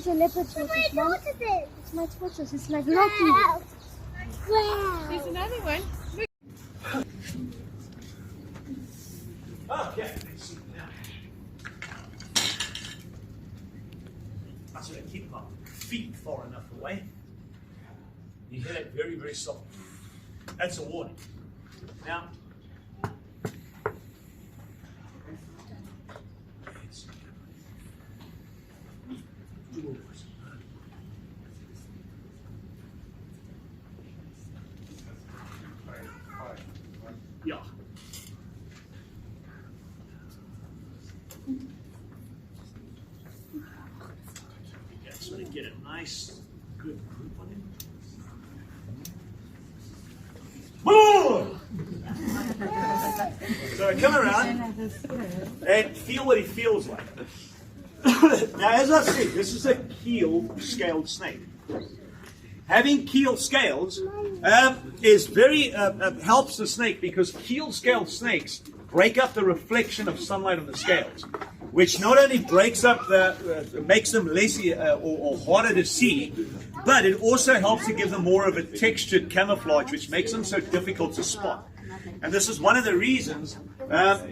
a leopard tortoise, Mom. It's my tortoise. It's like Rocky. Wow. There's another one. Look. Oh, yeah. I sort of keep my feet far enough away. You hear that very, very soft. That's a warning. Now, yeah. Yeah, sort of get a nice, good group on him. Boom! So come around and feel what he feels like. Now, as I said, this is a keel-scaled snake. Having keel scales is very helps the snake because keel-scaled snakes break up the reflection of sunlight on the scales, which not only breaks up makes them less or harder to see, but it also helps to give them more of a textured camouflage, which makes them so difficult to spot. And this is one of the reasons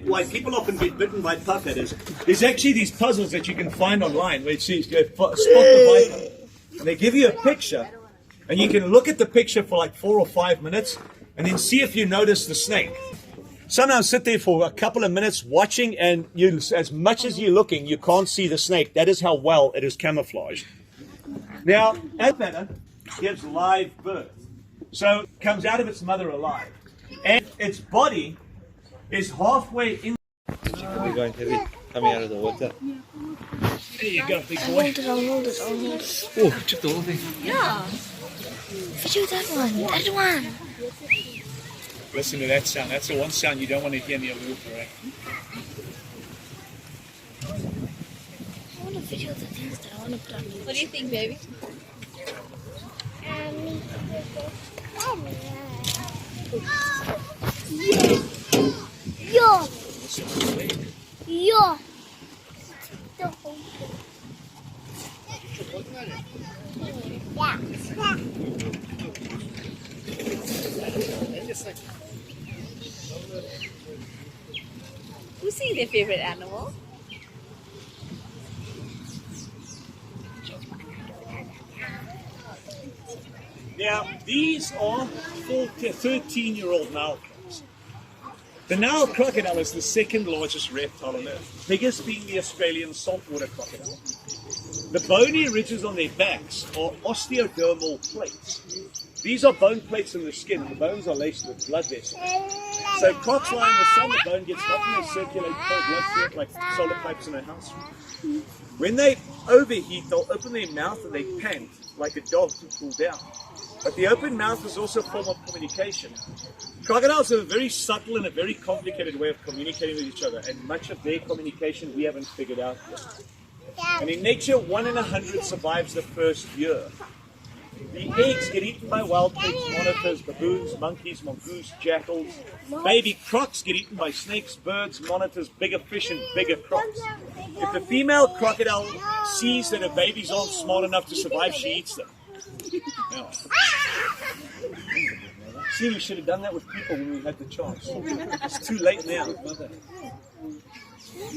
why people often get bitten by puffheaders. There's actually these puzzles that you can find online where it says spot the bite, and they give you a picture. And you can look at the picture for like 4 or 5 minutes and then see if you notice the snake. Sometimes sit there for a couple of minutes watching, and you, as much as you're looking, you can't see the snake. That is how well it is camouflaged. Now, Alpana gives live birth. So it comes out of its mother alive. And its body is halfway in. We're going to be coming out of the water. There you go, big boy. I'll hold it. Oh, took the whole thing. Yeah. Video that one. Listen to that sound. That's the one sound you don't want to hear near water, right? I want to video the things that I want to put on YouTube. What do you think, baby? Yo. Who's seen their favorite animal? Now, these are 13-year-old Nile crocodiles. The Nile crocodile is the second largest reptile on Earth, biggest being the Australian saltwater crocodile. The bony ridges on their backs are osteodermal plates. These are bone plates in the skin, and the bones are laced with blood vessels. So crocs lie in the sun, the bone gets hot and they circulate cold blood through it like solar pipes in a house. When they overheat, they'll open their mouth and they pant like a dog to cool down. But the open mouth is also a form of communication. Crocodiles have a very subtle and a very complicated way of communicating with each other, and much of their communication we haven't figured out yet. And in nature, 1 in 100 survives the first year. The eggs get eaten by wild pigs, monitors, baboons, monkeys, mongoose, jackals. Baby crocs get eaten by snakes, birds, monitors, bigger fish, and bigger crocs. If the female crocodile sees that her babies aren't smart enough to survive, she eats them. Now, see, we should have done that with people when we had the chance. It's too late now.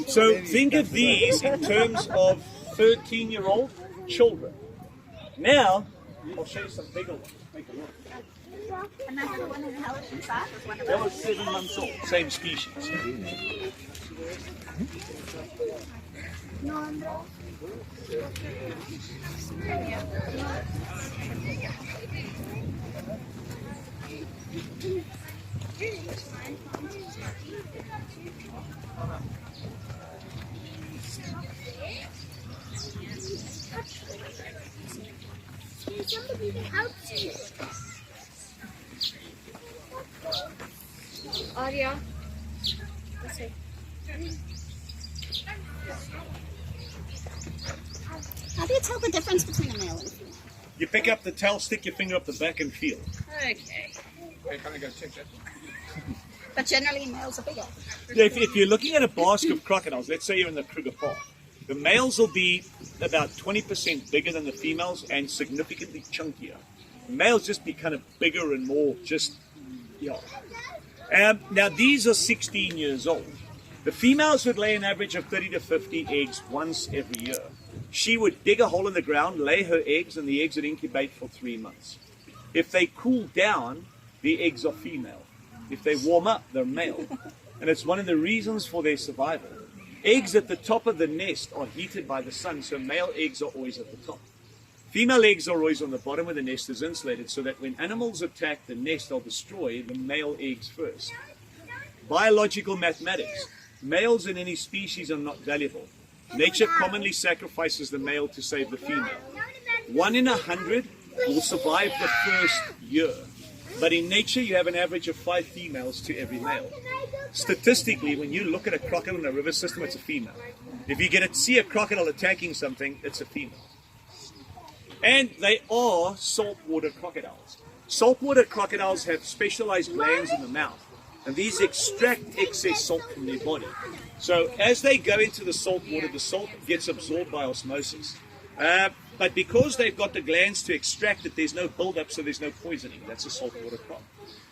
So think of these in terms of 13-year-old children. Now, I'll show you some bigger ones. Take a look. And that's the one in the house inside? That was 7 months old, same species. Somebody helps you. Arya. How do you tell the difference between a male and a female? You pick up the tail, stick your finger up the back, and feel. Okay. But generally males are bigger. If you're looking at a basket of crocodiles, let's say you're in the Kruger Park, The males will be about 20% bigger than the females and significantly chunkier. The males just be kind of bigger and more just, yeah. Now these are 16 years old. The females would lay an average of 30 to 50 eggs once every year. She would dig a hole in the ground, lay her eggs, and the eggs would incubate for 3 months. If they cool down, the eggs are female. If they warm up, they're male. And it's one of the reasons for their survival. Eggs at the top of the nest are heated by the sun, so male eggs are always at the top. Female eggs are always on the bottom where the nest is insulated, so that when animals attack the nest, they'll destroy the male eggs first. Biological mathematics. Males in any species are not valuable. Nature commonly sacrifices the male to save the female. 1 in 100 will survive the first year. But in nature, you have an average of 5 females to every male. Statistically, when you look at a crocodile in a river system, it's a female. If you see a crocodile attacking something, it's a female. And they are saltwater crocodiles. Saltwater crocodiles have specialized glands in the mouth, and these extract excess salt from their body. So as they go into the salt water, the salt gets absorbed by osmosis. But because they've got the glands to extract it, there's no buildup, so there's no poisoning. That's a saltwater croc.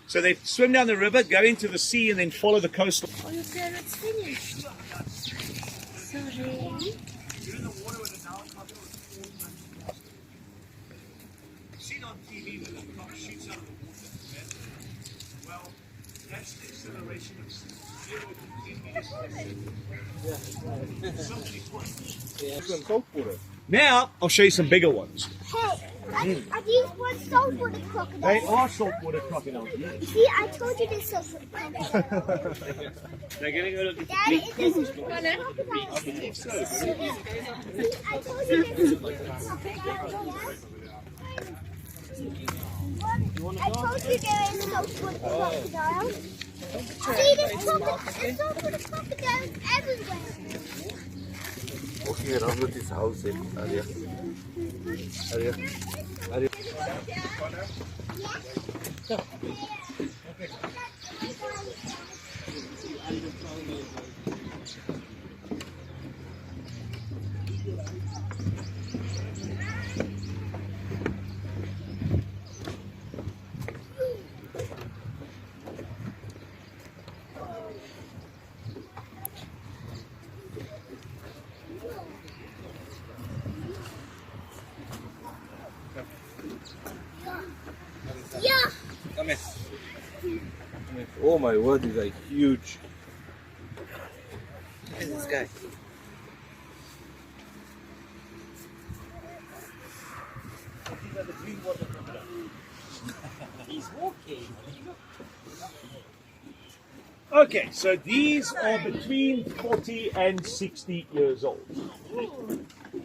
So they swim down the river, go into the sea, and then follow the coastal. Oh, your parrot's finished. Sorry. Seen on TV when the croc shoots up. Well, that's the acceleration of 0 to 10 meters per second. Now, I'll show you some bigger ones. Hey, are these ones saltwater crocodiles? They are saltwater crocodiles. You see, I told you they're saltwater crocodiles. They're getting rid of the Daddy, this is crocodiles. See, I told you they're saltwater crocodiles. I told you there is saltwater crocodiles. See, there's saltwater crocodiles everywhere. Walking around with this house, Arya. Yeah. Come here. Oh my word, these are huge. Look at this guy. He's walking. Okay, so these are between 40 and 60 years old.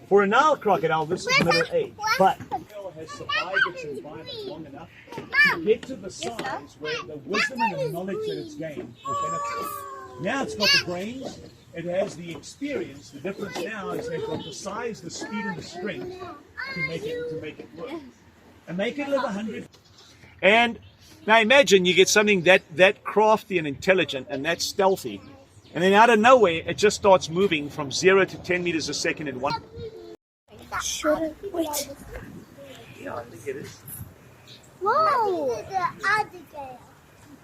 For a Nile crocodile, this is middle age, but the crocodile has survived its environment long enough to get to the size where the wisdom and the knowledge that it's gained will benefit. Now it's got the brains, it has the experience. The difference now is they've got the size, the speed, and the strength to make it work. And they can live 100. And now imagine you get something that crafty and intelligent and that stealthy, and then out of nowhere it just starts moving from 0 to 10 meters a second in one. Sure. Wait. Yeah, I think it is. Whoa! The other girl.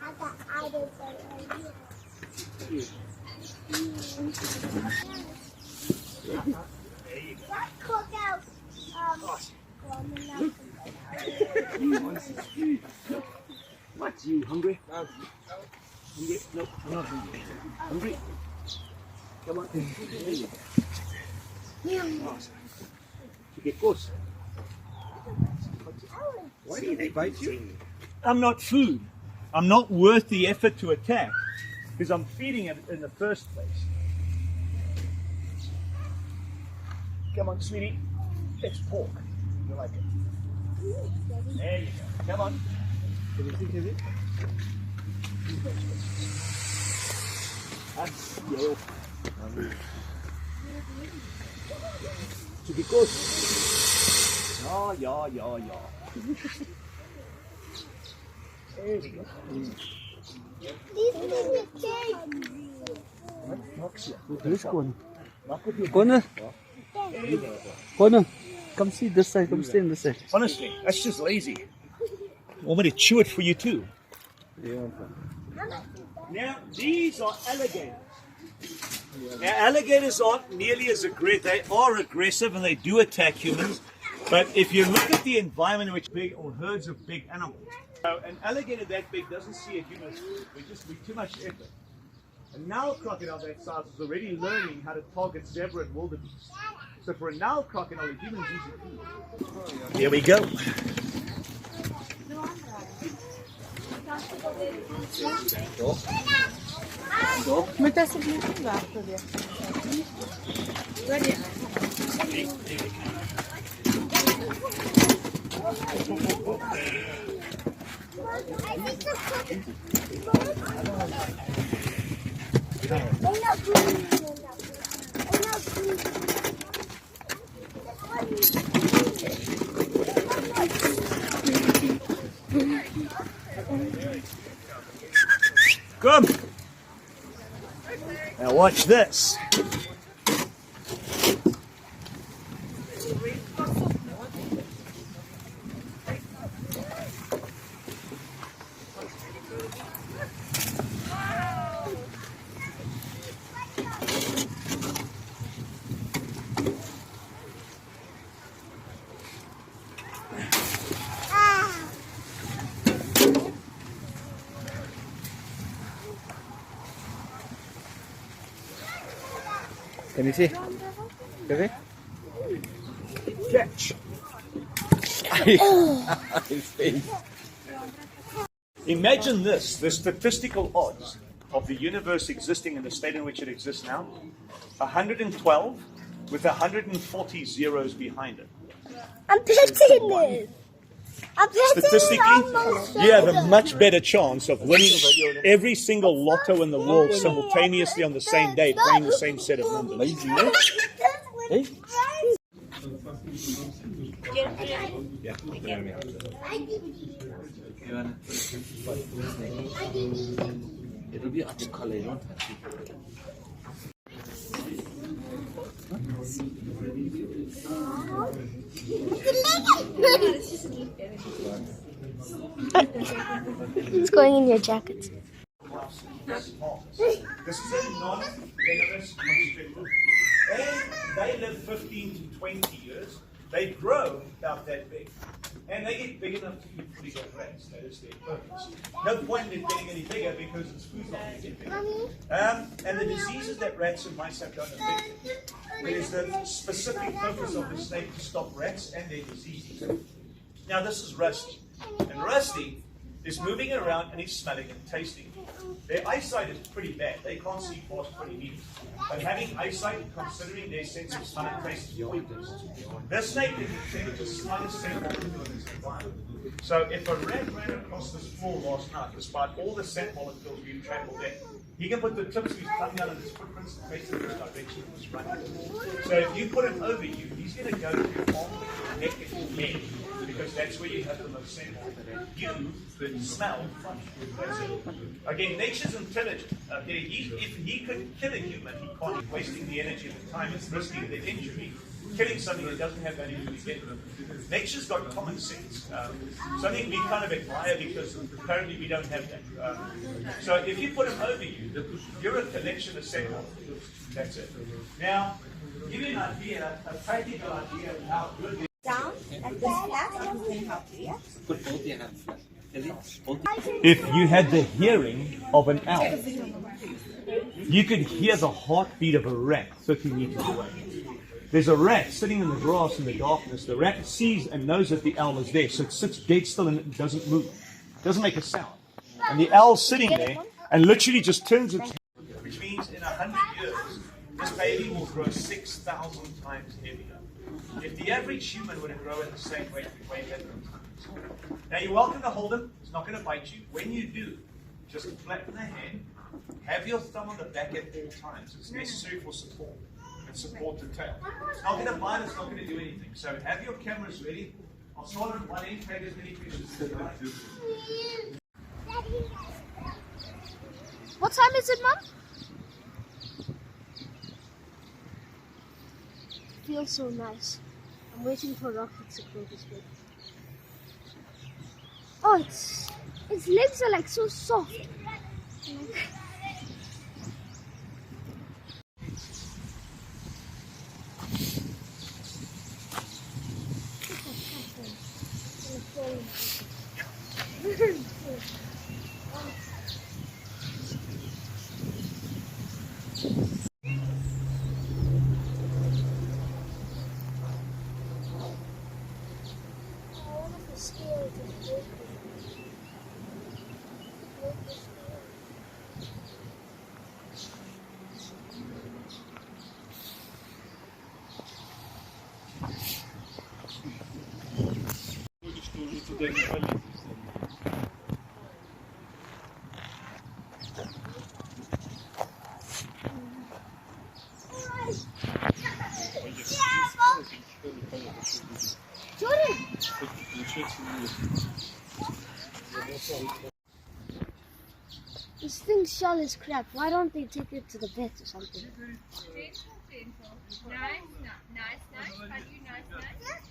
I got other girl. That crocodile. What? You hungry? Hungry? No, I'm not hungry. Hungry? Come on. There you go. Awesome. You get close. Why do they bite you? I'm not food. I'm not worth the effort to attack because I'm feeding it in the first place. Come on, sweetie. It's pork. You like it? There you go. Come on. Can you think of it? That's yellow. To be good. Yeah. There we go. These things are big. What knocks you? This one. Connor. Connor, come see this side. Come stay in this side. Honestly, that's just lazy. Want me to chew it for you too? Now, these are alligators. Now, alligators aren't nearly as aggressive. They are aggressive and they do attack humans. But if you look at the environment in which big or herds of big animals, so an alligator that big doesn't see a human. We're too much effort. A Nile crocodile that size is already learning how to target zebra and wildebeest. So for a Nile crocodile, a human's easy food. Here we go. Come. Now watch this. Can you see? Okay. Catch. His face. Imagine this, the statistical odds of the universe existing in the state in which it exists now. 112 with 140 zeros behind it. I'm pitching it. I'm pitching Statistically, you have a much better chance of winning every single lotto in the world simultaneously on the same day, playing the same set of numbers. Lazy, eh? Hey? It'll be up to color, don't touch it. It's going in your jacket. This is a non-venomous constrictor. And they live 15 to 20 years. They grow about that big. And they get big enough to eat pretty good rats. That is their purpose. No point in it getting any bigger because its food's not going to get bigger. And the diseases that rats and mice have don't affect them. It is the specific purpose of the snake to stop rats and their diseases. Now this is Rusty. And Rusty is moving around and he's smelling and tasting. Their eyesight is pretty bad. They can't see past 20 meters. But having eyesight, considering their sense of smell and taste, is pointless. This snake is intended to smell a scent molecule in its environment. So if a rat ran across this floor last night, despite all the scent molecules we've tracked all day, he can put the tips of his tongue out of his footprints and face in this direction he was running. So if you put him over you, he's going to go to your arm, neck, and your head, because that's where you have the most scent molecule. You smell funny. That's it. Again, nature's intelligent. Okay, if he could kill a human, he can't be wasting the energy and the time. It's risking the injury. Killing something that doesn't have value to begin with. Nature's got common sense. Something we kind of admire because apparently we don't have that. So if you put him over you, you're a collection of scent molecules. That's it. Now, give you an idea, a practical idea of how good Down at this flat, and you can help you, yeah? Put both your hands flat. if you had the hearing of an owl, you could hear the heartbeat of a rat 30 meters away. There's a rat sitting in the grass in the darkness. The rat sees and knows that the owl is there, so it sits dead still and it doesn't move. It doesn't make a sound. And the owl's sitting there and literally just turns its head, which means in 100 years, this baby will grow 6,000 times heavier. If the average human were to grow at the same rate, we'd weigh 11 times. Now you're welcome to hold him. It's not going to bite you. When you do, just flatten the hand. Have your thumb on the back at all times. It's necessary for support. And support the tail. It's not going to bite. It's not going to do anything. So have your cameras ready. I'll start on one end. Take as many pictures as you like. What time is it, Mum? feels so nice. I'm waiting for rockets to grow this big. Oh, its legs are like so soft. Что уже туда не полезешь. Jordan! This thing's shell is cracked. Why don't they take it to the vet or something? Gentle, gentle. Nice, nice, nice. Can you nice, nice? Nice,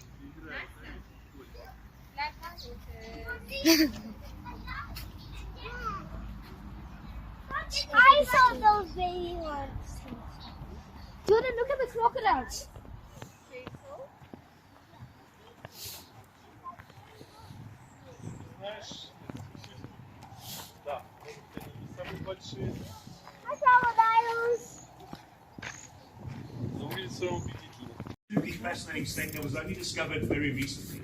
nice. Like that. I saw those baby ones. Jordan, look at the crocodiles. Gentle. Знаешь, да, это не самые большие, I saw crocodiles. но выглядят все равно убедительно. Absolutely fascinating snake that was only discovered very recently.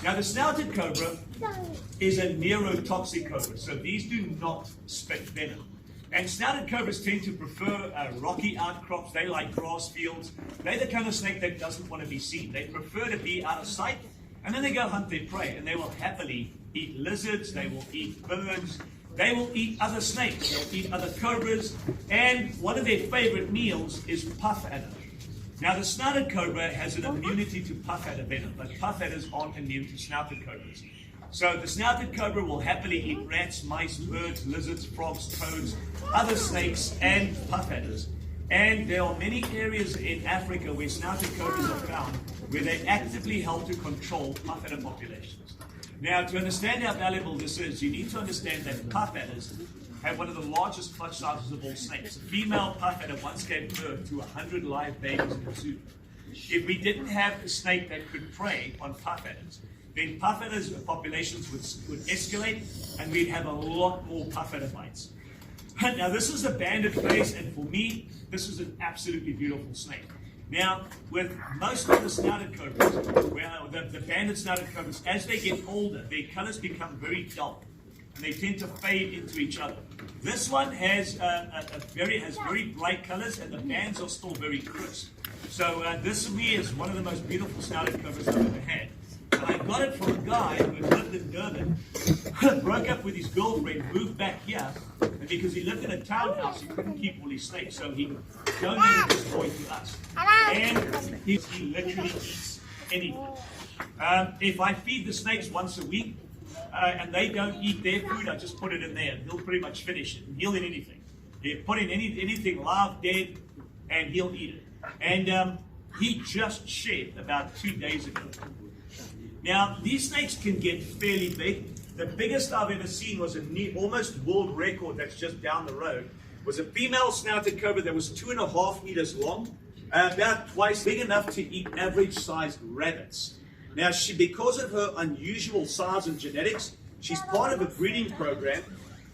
Now, the snouted cobra is a neurotoxic cobra, so these do not spit venom. And snouted cobras tend to prefer rocky outcrops. They like grass fields. They're the kind of snake that doesn't want to be seen. They prefer to be out of sight, and then they go hunt their prey, and they will happily eat lizards, they will eat birds, they will eat other snakes, they'll eat other cobras, and one of their favorite meals is puff adder. Now, the snouted cobra has an immunity to puff adder venom, but puff adders aren't immune to snouted cobras. So the snouted cobra will happily eat rats, mice, birds, lizards, frogs, toads, other snakes, and puff adders. And there are many areas in Africa where snouted cobras are found where they actively help to control puff adder populations. Now, to understand how valuable this is, you need to understand that puff adders have one of the largest clutch sizes of all snakes. A female puff adder once gave birth to 100 live babies in a zoo. If we didn't have a snake that could prey on puff adders, then puff adders populations would escalate, and we'd have a lot more puff adder bites. Now, this is a banded face, and for me, this is an absolutely beautiful snake. Now, with most of the snouted cobras, well, the banded snouted cobras, as they get older, their colors become very dull, and they tend to fade into each other. This one has very bright colors, and the bands are still very crisp. So this, for me, is one of the most beautiful snouted cobras I've ever had. And I got it from a guy who lived in Durban, broke up with his girlfriend, moved back here, and because he lived in a townhouse, he couldn't keep all his snakes, so he donated this toy to us. And he literally eats anything. If I feed the snakes once a week, and they don't eat their food, I just put it in there. He'll pretty much finish it. He'll eat anything. You put in anything live, dead, and he'll eat it. And he just shed about 2 days ago. Now, these snakes can get fairly big. The biggest I've ever seen was almost world record that's just down the road. Was a female snouted cobra that was 2.5 meters long, about twice big enough to eat average-sized rabbits. Now, because of her unusual size and genetics, she's part of a breeding program.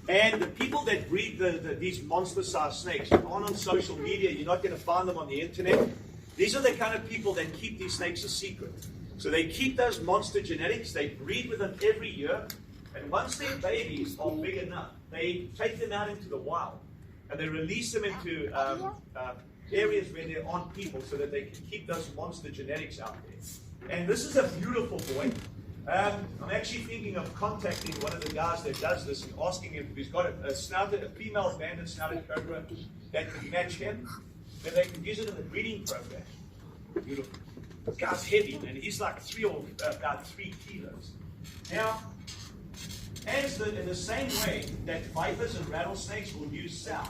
And the people that breed these monster-sized snakes aren't on social media. You're not going to find them on the internet. These are the kind of people that keep these snakes a secret. So they keep those monster genetics, they breed with them every year, and once their babies are big enough, they take them out into the wild, and they release them into areas where there aren't people so that they can keep those monster genetics out there. And this is a beautiful boy. I'm actually thinking of contacting one of the guys that does this and asking him if he's got a female banded snouted cobra that can match him, then they can use it in the breeding program. Beautiful. This guy's heavy, man. He's like about 3 kilos. Now, in the same way that vipers and rattlesnakes will use sound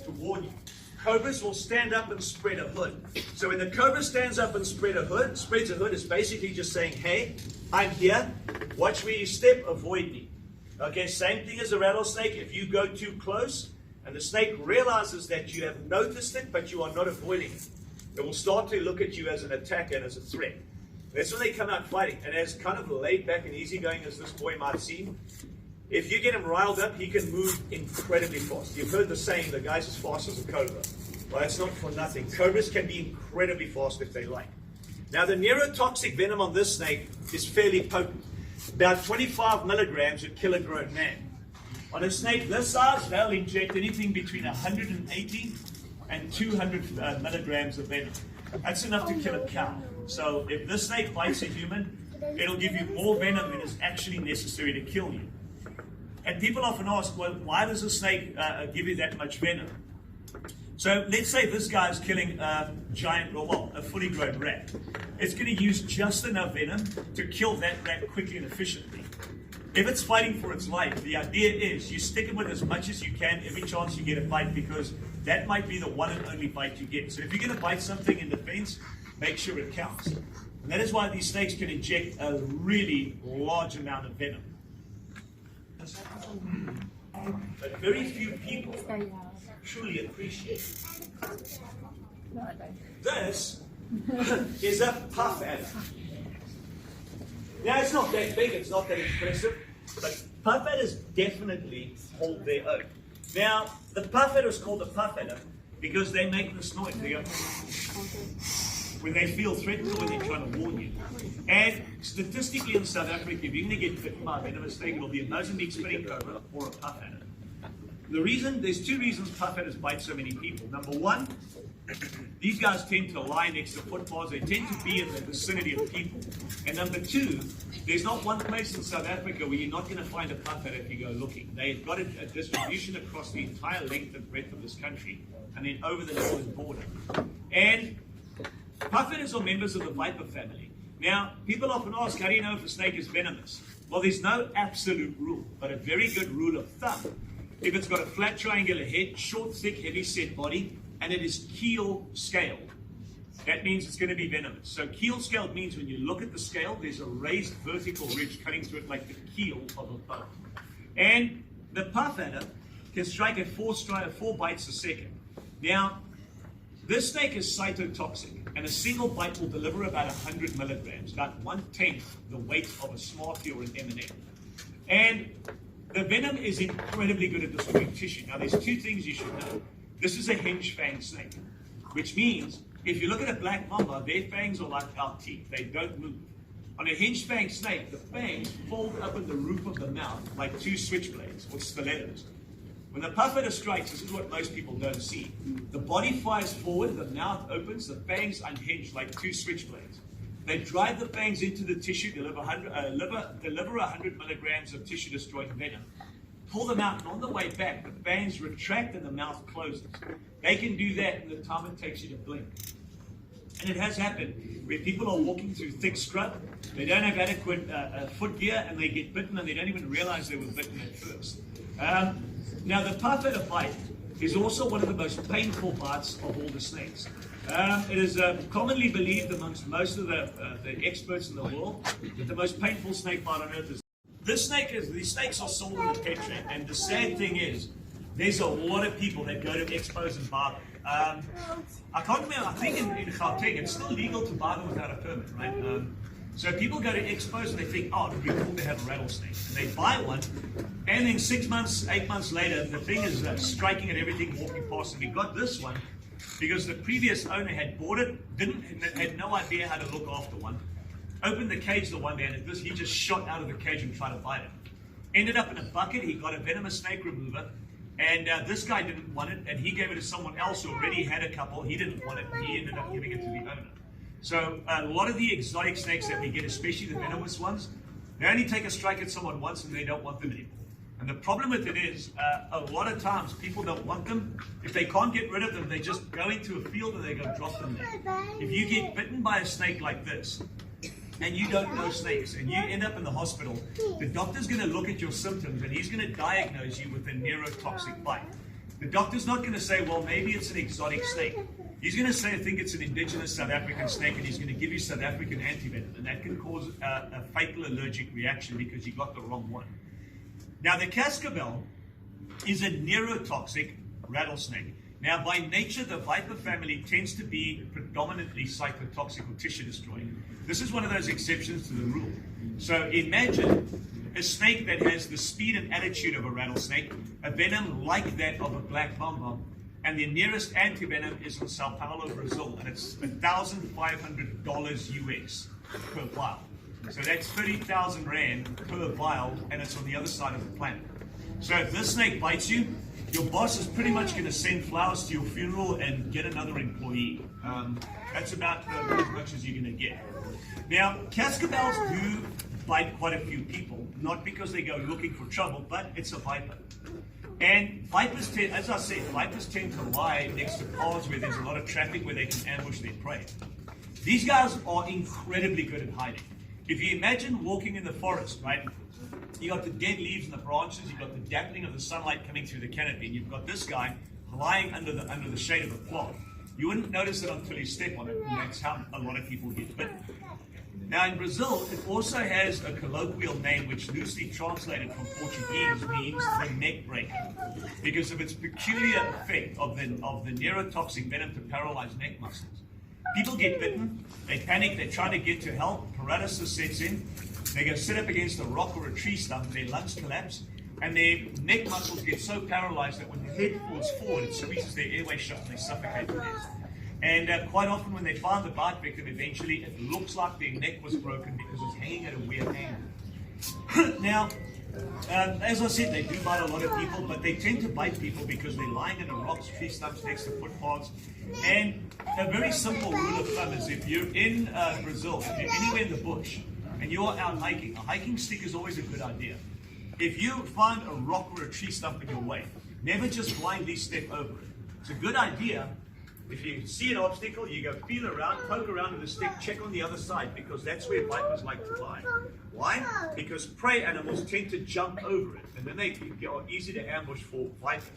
to warn you, cobras will stand up and spread a hood. So when the cobra stands up and spreads a hood, it's basically just saying, hey, I'm here. Watch where you step, avoid me. Okay, same thing as a rattlesnake. If you go too close and the snake realizes that you have noticed it, but you are not avoiding it, it will start to look at you as an attacker and as a threat. That's when they come out fighting. And as kind of laid back and easygoing as this boy might seem, if you get him riled up, he can move incredibly fast. You've heard the saying, the guy's as fast as a cobra. Well, that's not for nothing. Cobras can be incredibly fast if they like. Now, the neurotoxic venom on this snake is fairly potent. About 25 milligrams would kill a grown man. On a snake this size, they'll inject anything between 180 and 200 milligrams of venom. That's enough to kill a cow. So if this snake bites a human, it'll give you more venom than is actually necessary to kill you. And people often ask, well, why does a snake give you that much venom? So let's say this guy's killing a giant, well, a fully grown rat. It's going to use just enough venom to kill that rat quickly and efficiently. If it's fighting for its life, the idea is you stick it with as much as you can every chance you get a bite, because that might be the one and only bite you get. So if you're going to bite something in defense, make sure it counts. And that is why these snakes can inject a really large amount of venom. But very few people truly appreciate it. This is a puff adder. Now, it's not that big, it's not that impressive, but puff adders definitely hold their own. Now, the puff adder is called a puff adder because they make this noise. They go when they feel threatened or when they're trying to warn you. And statistically in South Africa, if you're going to get bitten by a venomous snake, it'll be a Mozambique spinning cobra or a puff adder. There's two reasons puff adders bite so many people. Number one, these guys tend to lie next to footpaths. They tend to be in the vicinity of people. And number two, there's not one place in South Africa where you're not going to find a puff adder if you go looking. They've got a distribution across the entire length and breadth of this country, and then over the northern border. And puff adders are members of the viper family. Now, people often ask, how do you know if a snake is venomous? Well, there's no absolute rule, but a very good rule of thumb. If it's got a flat triangular head, short, thick, heavy-set body, and it is keel-scaled, that means it's going to be venomous. So keel-scaled means when you look at the scale, there's a raised vertical ridge cutting through it like the keel of a boat. And the puff adder can strike at 4 bites a second. Now, this snake is cytotoxic, and a single bite will deliver about 100 milligrams, about 1/10 the weight of a Smartie or an M&M. And the venom is incredibly good at destroying tissue. Now, there's two things you should know. This is a hinge-fang snake, which means if you look at a black mamba, their fangs are like our teeth. They don't move. On a hinge-fang snake, the fangs fold up in the roof of the mouth like 2 switchblades or stilettos. When the puff adder strikes, this is what most people don't see. The body fires forward, the mouth opens, the fangs unhinge like 2 switchblades. They drive the fangs into the tissue, deliver 100 milligrams of tissue-destroying venom, pull them out, and on the way back, the fangs retract and the mouth closes. They can do that in the time it takes you to blink. And it has happened where people are walking through thick scrub, they don't have adequate foot gear, and they get bitten, and they don't even realize they were bitten at first. Now, the puff adder bite is also one of the most painful bites of all the snakes. It is commonly believed amongst most of the experts in the world that the most painful snake bite on earth is. These snakes are sold in the pet trade, and the sad thing is, there's a lot of people that go to expos and buy them. I can't remember, I think in Gauteng, it's still legal to buy them without a permit, right? So people go to expos and they think, oh, it would be cool to have a rattlesnake. And they buy one, and then 6 months, 8 months later, the thing is striking at everything walking past. And we got this one because the previous owner had bought it, had no idea how to look after one. Opened the cage the one day, and he just shot out of the cage and tried to bite it. Ended up in a bucket. He got a venomous snake remover, and this guy didn't want it, and he gave it to someone else who already had a couple. He didn't want it, and he ended up giving it to the owner. So a lot of the exotic snakes that we get, especially the venomous ones, they only take a strike at someone once and they don't want them anymore. And the problem with it is, a lot of times people don't want them. If they can't get rid of them, they just go into a field and they go drop them there. If you get bitten by a snake like this, and you don't know snakes, and you end up in the hospital, the doctor's going to look at your symptoms and he's going to diagnose you with a neurotoxic bite. The doctor's not going to say, well, maybe it's an exotic snake. He's going to say, I think it's an indigenous South African snake, and he's going to give you South African antivenom, and that can cause a fatal allergic reaction because you got the wrong one. Now, the cascabel is a neurotoxic rattlesnake. Now, by nature, the viper family tends to be predominantly cytotoxic or tissue destroying. This is one of those exceptions to the rule. So imagine a snake that has the speed and attitude of a rattlesnake, a venom like that of a black bomb, and the nearest antivenom is in Sao Paulo, Brazil, and it's $1,500 US per vial. So that's 30,000 Rand per vial, and it's on the other side of the planet. So if this snake bites you, your boss is pretty much going to send flowers to your funeral and get another employee. That's about as much as you're going to get. Now, cascabels do bite quite a few people, not because they go looking for trouble, but it's a viper. And vipers tend, as I said, vipers tend to lie next to paths where there's a lot of traffic where they can ambush their prey. These guys are incredibly good at hiding. If you imagine walking in the forest, right? You got the dead leaves and the branches, you've got the dappling of the sunlight coming through the canopy, and you've got this guy lying under the shade of a plant. You wouldn't notice it until you step on it, and that's how a lot of people get bitten. Now in Brazil, it also has a colloquial name which loosely translated from Portuguese means the neck breaker, because of its peculiar effect of the neurotoxic venom to paralyze neck muscles. People get bitten, they panic, they try to get to help, paralysis sets in, they go sit up against a rock or a tree stump, their lungs collapse, and their neck muscles get so paralyzed that when the head falls forward, it squeezes their airway shut and they suffocate to death. And quite often when they find the bite victim, eventually it looks like their neck was broken because it's hanging at a weird angle. Now, as I said, they do bite a lot of people, but they tend to bite people because they're lying under rocks, tree stumps, next to footpaths. And a very simple rule of thumb is if you're in Brazil, if you're anywhere in the bush, and you're out hiking, a hiking stick is always a good idea. If you find a rock or a tree stump in your way, never just blindly step over it. It's a good idea. If you see an obstacle, you go feel around, poke around with a stick, check on the other side, because that's where vipers like to lie. Why? Because prey animals tend to jump over it, and then they are easy to ambush for vipers.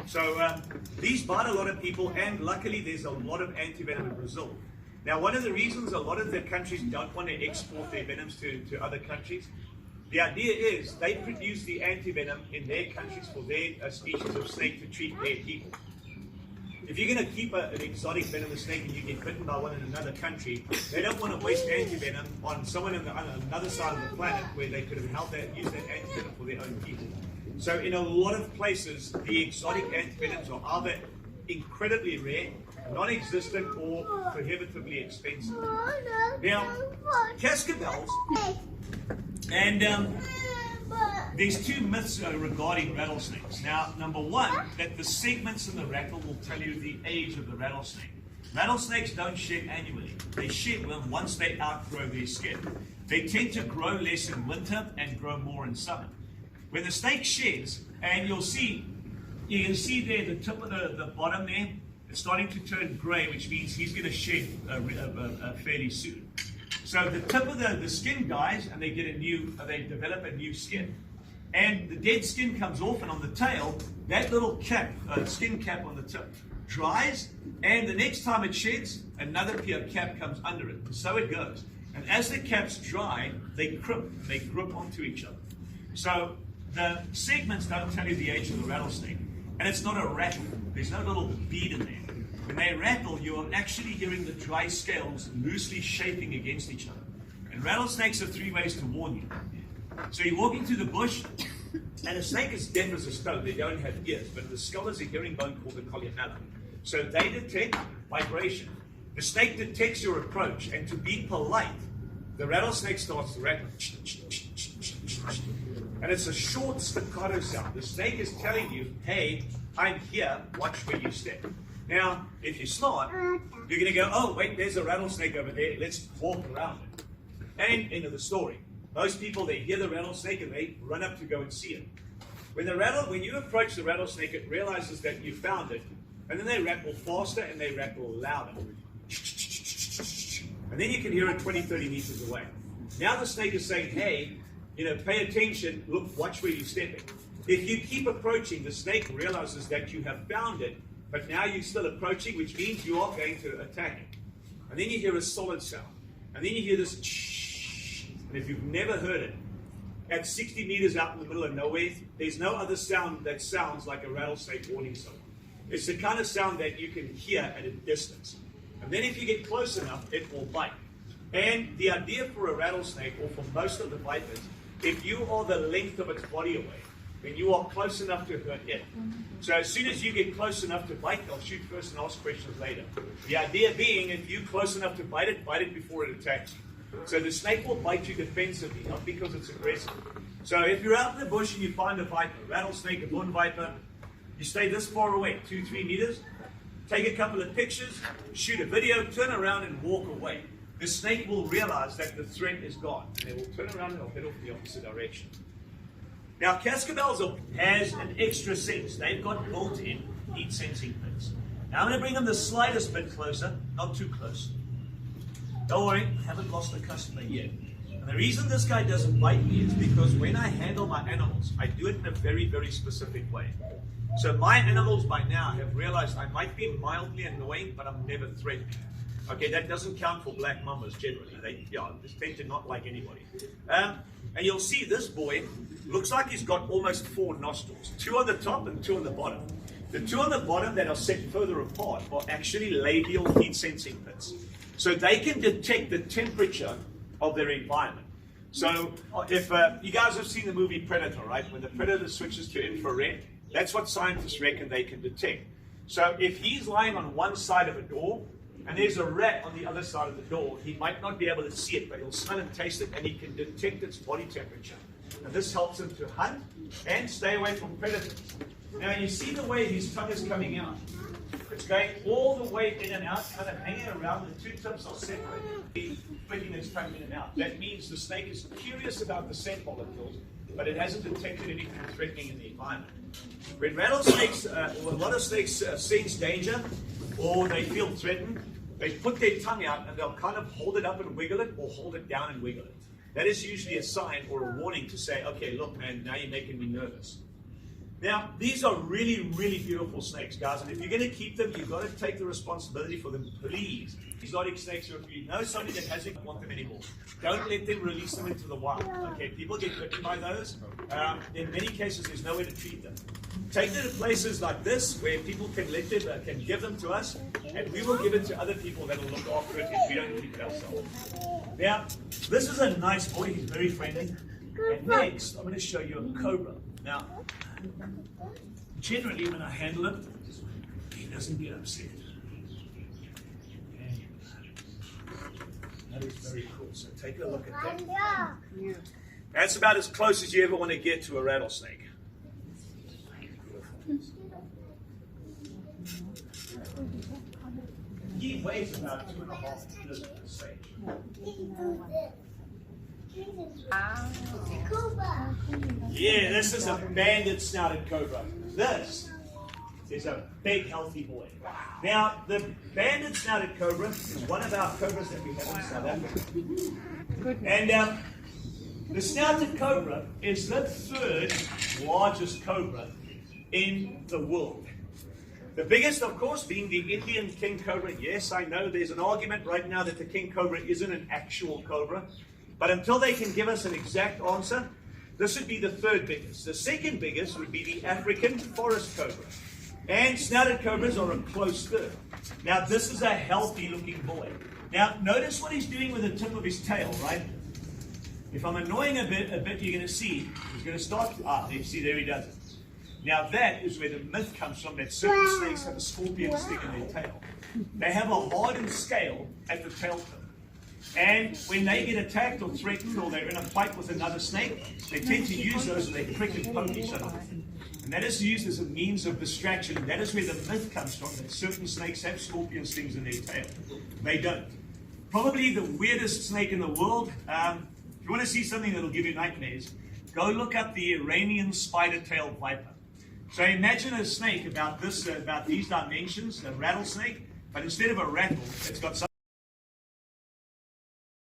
So these bite a lot of people, and luckily there's a lot of antivenom in Brazil. Now, one of the reasons a lot of the countries don't want to export their venoms to other countries, the idea is they produce the antivenom in their countries for their species of snake to treat their people. If you're going to keep an exotic venomous snake and you get bitten by one in another country, they don't want to waste antivenom on someone on another side of the planet where they could have held that, used that antivenom for their own people. So in a lot of places, the exotic antivenoms are either incredibly rare, non-existent, or prohibitively expensive. Now, cascabels, and there's two myths regarding rattlesnakes. Now, number one, that the segments in the rattle will tell you the age of the rattlesnake. Rattlesnakes don't shed annually. They shed once they outgrow their skin. They tend to grow less in winter and grow more in summer. When the snake sheds, and you can see there the tip of the bottom there, it's starting to turn grey, which means he's going to shed fairly soon. So the tip of the skin dies, and they develop a new skin. And the dead skin comes off, and on the tail, that little cap, skin cap on the tip, dries, and the next time it sheds, another cap comes under it. So it goes. And as the caps dry, they grip onto each other. So the segments don't tell you the age of the rattlesnake. And it's not a rattle. There's no little bead in there. When they rattle, you're actually hearing the dry scales loosely shaping against each other. And rattlesnakes have three ways to warn you. So you're walking through the bush, and a snake is deaf as a stone. They don't have ears, but the skull is a hearing bone called the columella. So they detect vibration. The snake detects your approach, and to be polite, the rattlesnake starts to rattle. And it's a short staccato sound. The snake is telling you, hey, I'm here, watch where you step. Now, if you're smart, you're going to go, oh, wait, there's a rattlesnake over there, let's walk around it. And end of the story. Most people, they hear the rattlesnake and they run up to go and see it. When you approach the rattlesnake, it realizes that you found it, and then they rattle faster and they rattle louder. And then you can hear it 20, 30 meters away. Now the snake is saying, hey, pay attention, look, watch where you're stepping. If you keep approaching, the snake realizes that you have found it, but now you're still approaching, which means you are going to attack it. And then you hear a solid sound. And then you hear this shh. And if you've never heard it, at 60 meters out in the middle of nowhere, there's no other sound that sounds like a rattlesnake warning someone. It's the kind of sound that you can hear at a distance. And then if you get close enough, it will bite. And the idea for a rattlesnake, or for most of the vipers, if you are the length of its body away, then you are close enough to hurt it. So as soon as you get close enough to bite, they'll shoot first and ask questions later. The idea being, if you're close enough to bite it before it attacks you. So the snake will bite you defensively, not because it's aggressive. So if you're out in the bush and you find a viper, a rattlesnake, a moon viper, you stay this far away, 2-3 meters, take a couple of pictures, shoot a video, turn around and walk away. The snake will realize that the threat is gone, and it will turn around and it'll head off the opposite direction. Now, cascabels has an extra sense. They've got built-in heat sensing pins. Now, I'm going to bring them the slightest bit closer, not too close. Don't worry, I haven't lost a customer yet. And the reason this guy doesn't bite me is because when I handle my animals, I do it in a very, very specific way. So my animals by now have realized I might be mildly annoying, but I'm never threatening. Okay, that doesn't count for black mamas generally. They tend to not like anybody. And you'll see this boy looks like he's got almost 4 nostrils. 2 on the top and 2 on the bottom. The 2 on the bottom that are set further apart are actually labial heat sensing pits. So they can detect the temperature of their environment. So if you guys have seen the movie Predator, right? When the predator switches to infrared, that's what scientists reckon they can detect. So if he's lying on one side of a door, and there's a rat on the other side of the door, he might not be able to see it, but he'll smell and taste it, and he can detect its body temperature. And this helps him to hunt and stay away from predators. Now you see the way his tongue is coming out. It's going all the way in and out, kind of hanging around. The 2 tips are separated, flicking its tongue in and out. That means the snake is curious about the scent molecules, but it hasn't detected anything threatening in the environment. When rattlesnakes, or a lot of snakes sense danger, or they feel threatened, they put their tongue out and they'll kind of hold it up and wiggle it, or hold it down and wiggle it. That is usually a sign or a warning to say, okay, look, man, now you're making me nervous. Now, these are really, really beautiful snakes, guys, and if you're going to keep them, you've got to take the responsibility for them, please. Exotic snakes, or if you know somebody that hasn't want them anymore, don't let them release them into the wild. Okay, people get bitten by those. In many cases, there's nowhere to treat them. Take them to places like this where people can let them, can give them to us, and we will give it to other people that will look after it if we don't keep it ourselves. Now, this is a nice boy. He's very friendly. And next, I'm going to show you a cobra. Now, generally when I handle him, he doesn't get upset. And that is very cool. So take a look at that. That's about as close as you ever want to get to a rattlesnake. He weighs about 2.5 kilos per stage. Yeah, this is a banded-snouted cobra. This is a big, healthy boy. Now, the banded-snouted cobra is one of our cobras that we have in South Africa. And the snouted cobra is the 3rd largest cobra in the world. The biggest, of course, being the Indian king cobra. Yes, I know there's an argument right now that the king cobra isn't an actual cobra. But until they can give us an exact answer, this would be the 3rd biggest. The 2nd biggest would be the African forest cobra. And snouted cobras are a close 3rd. Now, this is a healthy-looking boy. Now, notice what he's doing with the tip of his tail, right? If I'm annoying a bit, you're going to see, he's going to start, you see, there he does it. Now, that is where the myth comes from, that certain snakes have a scorpion sting in their tail. They have a hardened scale at the tail tip. And when they get attacked or threatened, or they're in a fight with another snake, they tend to use those and they prick and poke each other. And that is used as a means of distraction. And that is where the myth comes from, that certain snakes have scorpion stings in their tail. They don't. Probably the weirdest snake in the world. If you want to see something that will give you nightmares, go look up the Iranian spider-tailed viper. So imagine a snake about these dimensions, a rattlesnake, but instead of a rattle, it's got some